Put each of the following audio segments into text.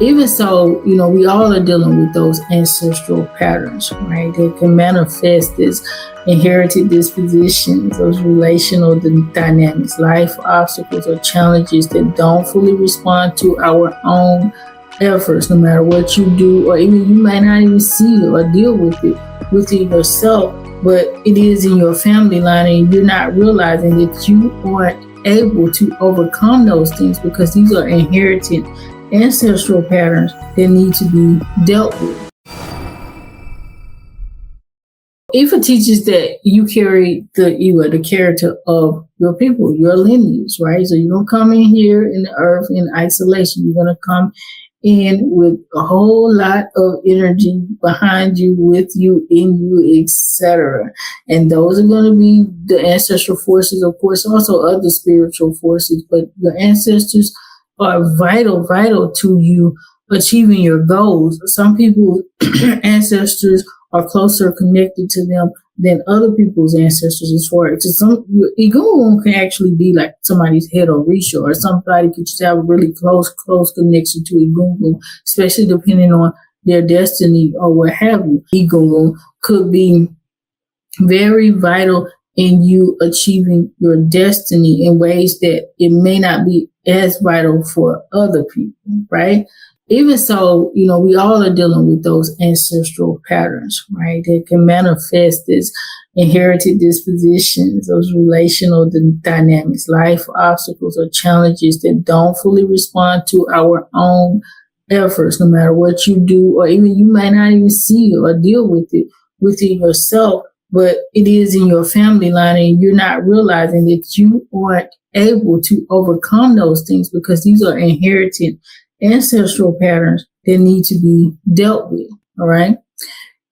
Even so, we all are dealing with those ancestral patterns, right? They can manifest as inherited dispositions, those relational dynamics, life obstacles or challenges that don't fully respond to our own efforts, no matter what you do, or even you might not even see it or deal with it yourself, but it is in your family line and you're not realizing that you aren't able to overcome those things because these are inherited ancestral patterns that need to be dealt with. Ifa teaches that you carry the character of your people, your lineage, right? So you don't come in here in the earth in isolation. You're going to come in with a whole lot of energy behind you, with you, in you, etc. And those are going to be the ancestral forces, of course, also other spiritual forces, but your ancestors are vital to you achieving your goals. Some people's ancestors are closer connected to them than other people's ancestors as far as your ego can actually be like somebody's head or Risha, or somebody could just have a really close connection to Egungun, especially depending on their destiny or what have you. Egungun could be very vital in you achieving your destiny in ways that it may not be as vital for other people, right? Even so, we all are dealing with those ancestral patterns, right? They can manifest as inherited dispositions, those relational dynamics, life obstacles or challenges that don't fully respond to our own efforts, no matter what you do, or even you might not even see it or deal with it yourself, but it is in your family line and you're not realizing that you aren't able to overcome those things because these are inherited ancestral patterns that need to be dealt with. All right.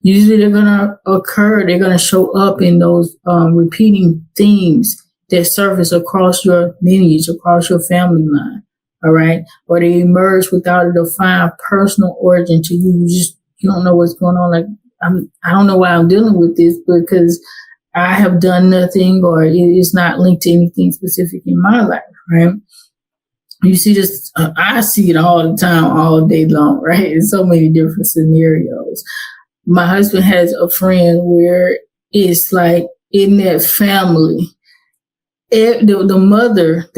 Usually they're going to occur. They're going to show up in those repeating themes that surface across your lineage, across your family line. All right. Or they emerge without a defined personal origin to you. You don't know what's going on. Like, I don't know why I'm dealing with this because I have done nothing, or it's not linked to anything specific in my life. Right. You see this, I see it all the time, all day long, right? In so many different scenarios. My husband has a friend where it's like in that family, the mother,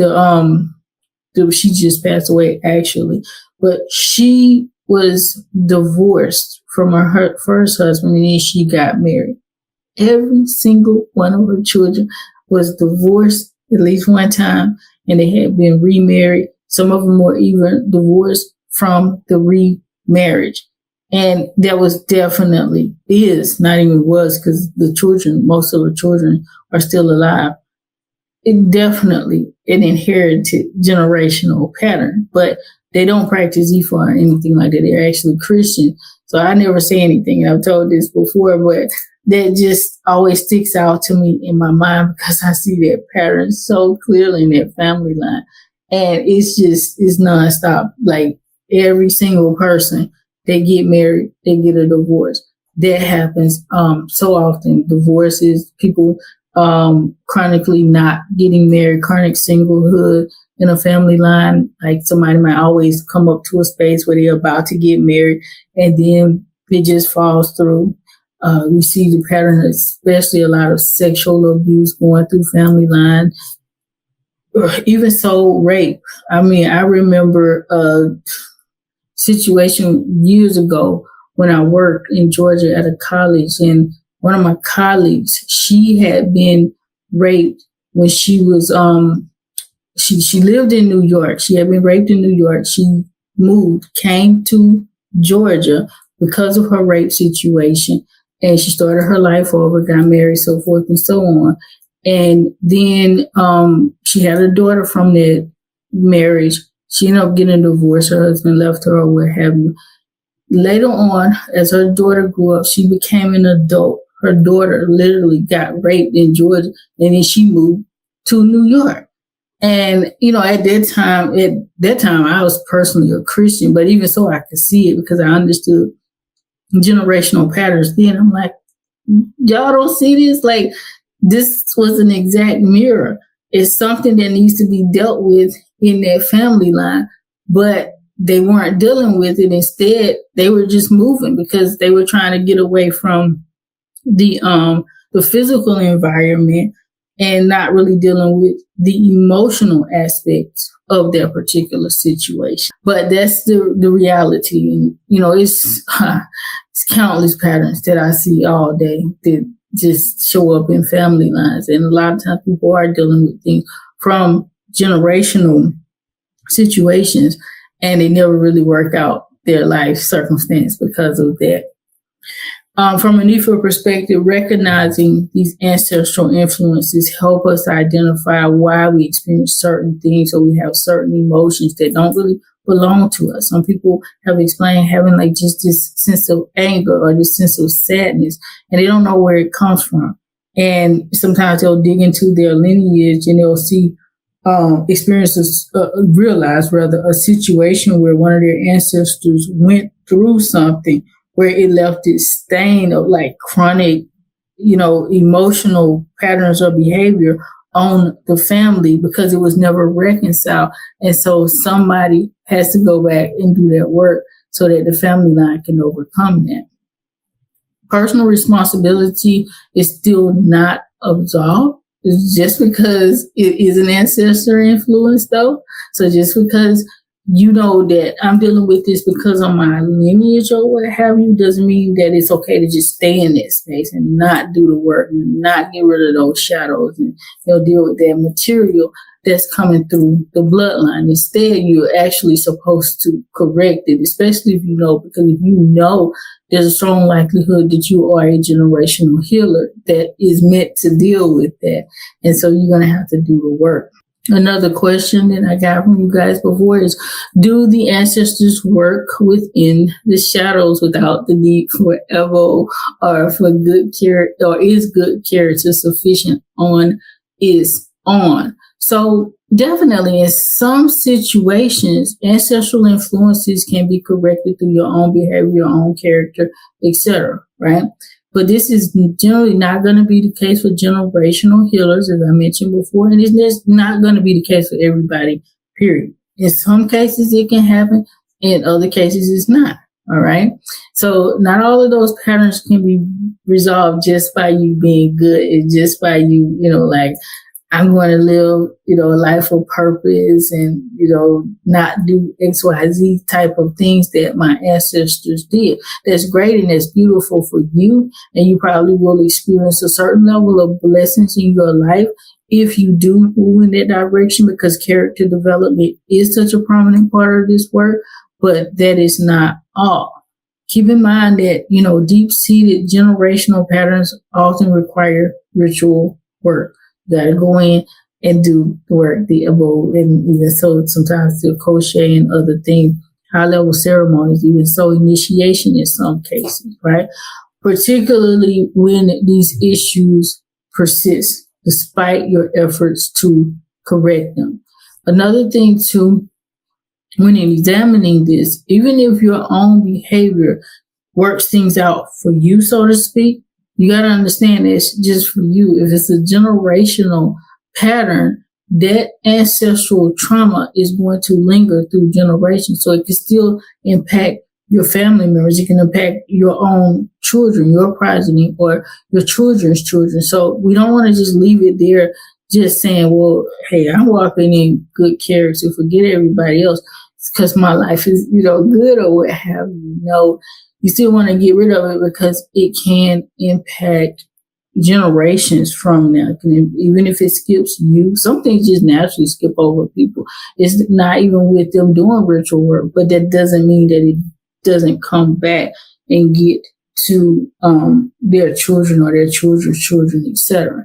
she just passed away actually, but she was divorced from her first husband and then she got married. Every single one of her children was divorced at least one time and they had been remarried. Some of them were even divorced from the remarriage. And that was definitely not even was, because most of the children are still alive. It definitely an inherited generational pattern, but they don't practice Ifa or anything like that. They're actually Christian. So I never say anything. I've told this before, but that just always sticks out to me in my mind because I see that pattern so clearly in that family line. And it's nonstop. Like every single person, they get married, they get a divorce. That happens so often. Divorces, people chronically not getting married, chronic singlehood in a family line. Like somebody might always come up to a space where they're about to get married and then it just falls through. We see the pattern, especially a lot of sexual abuse going through family line. Even so, rape. I mean, I remember a situation years ago when I worked in Georgia at a college, and one of my colleagues, she had been raped when she was, she lived in New York. She had been raped in New York. She came to Georgia because of her rape situation, and she started her life over, got married, so forth and so on. And then she had a daughter from that marriage. She ended up getting a divorce. Her husband left her or what have you. Later on, as her daughter grew up, she became an adult. Her daughter literally got raped in Georgia, and then she moved to New York. And, at that time, I was personally a Christian, but even so, I could see it because I understood generational patterns. Then I'm like, y'all don't see this? Like, this was an exact mirror. It's something that needs to be dealt with in that family line. But they weren't dealing with it. Instead, they were just moving because they were trying to get away from the physical environment and not really dealing with the emotional aspects of their particular situation. But that's the reality. And, it's countless patterns that I see all day that just show up in family lines. And a lot of times people are dealing with things from generational situations, and they never really work out their life circumstance because of that. From a NEFA perspective, recognizing these ancestral influences help us identify why we experience certain things, or we have certain emotions that don't really belong to us. Some people have explained having like just this sense of anger or this sense of sadness, and they don't know where it comes from. And sometimes they'll dig into their lineage and they'll see realize a situation where one of their ancestors went through something where it left this stain of like chronic, emotional patterns or behavior on the family because it was never reconciled. And so somebody has to go back and do that work so that the family line can overcome that. Personal responsibility is still not absolved. It's just because it is an ancestor influence, though. So just because you know that I'm dealing with this because of my lineage or what have you, doesn't mean that it's okay to just stay in that space and not do the work and not get rid of those shadows and deal with that material that's coming through the bloodline. Instead, you're actually supposed to correct it, especially if you know, because if you know, there's a strong likelihood that you are a generational healer that is meant to deal with that. And so you're going to have to do the work. Another question that I got from you guys before is, do the ancestors work within the shadows without the need for evo or for good care, or is good character sufficient on its own? So definitely in some situations, ancestral influences can be corrected through your own behavior, your own character, etc. Right? But this is generally not going to be the case for generational healers, as I mentioned before, and it's just not going to be the case for everybody, period. In some cases, it can happen. In other cases, it's not. All right. So not all of those patterns can be resolved just by you being good and just by you, like, I'm going to live, a life of purpose and, not do XYZ type of things that my ancestors did. That's great and that's beautiful for you. And you probably will experience a certain level of blessings in your life if you do move in that direction, because character development is such a prominent part of this work. But that is not all. Keep in mind that, deep-seated generational patterns often require ritual work. You got to go in and do the work, the abode, and even so sometimes the crochet and other things, high-level ceremonies, even so initiation in some cases, right? Particularly when these issues persist despite your efforts to correct them. Another thing too, when examining this, even if your own behavior works things out for you, so to speak, you got to understand that it's just for you. If it's a generational pattern, that ancestral trauma is going to linger through generations. So it can still impact your family members. It can impact your own children, your progeny, or your children's children. So we don't want to just leave it there just saying, well, hey, I'm walking in good character, forget everybody else because my life is, good or what have you. No. You still want to get rid of it because it can impact generations from now. Even if it skips you, some things just naturally skip over people. It's not even with them doing ritual work, but that doesn't mean that it doesn't come back and get to their children or their children's children, etc.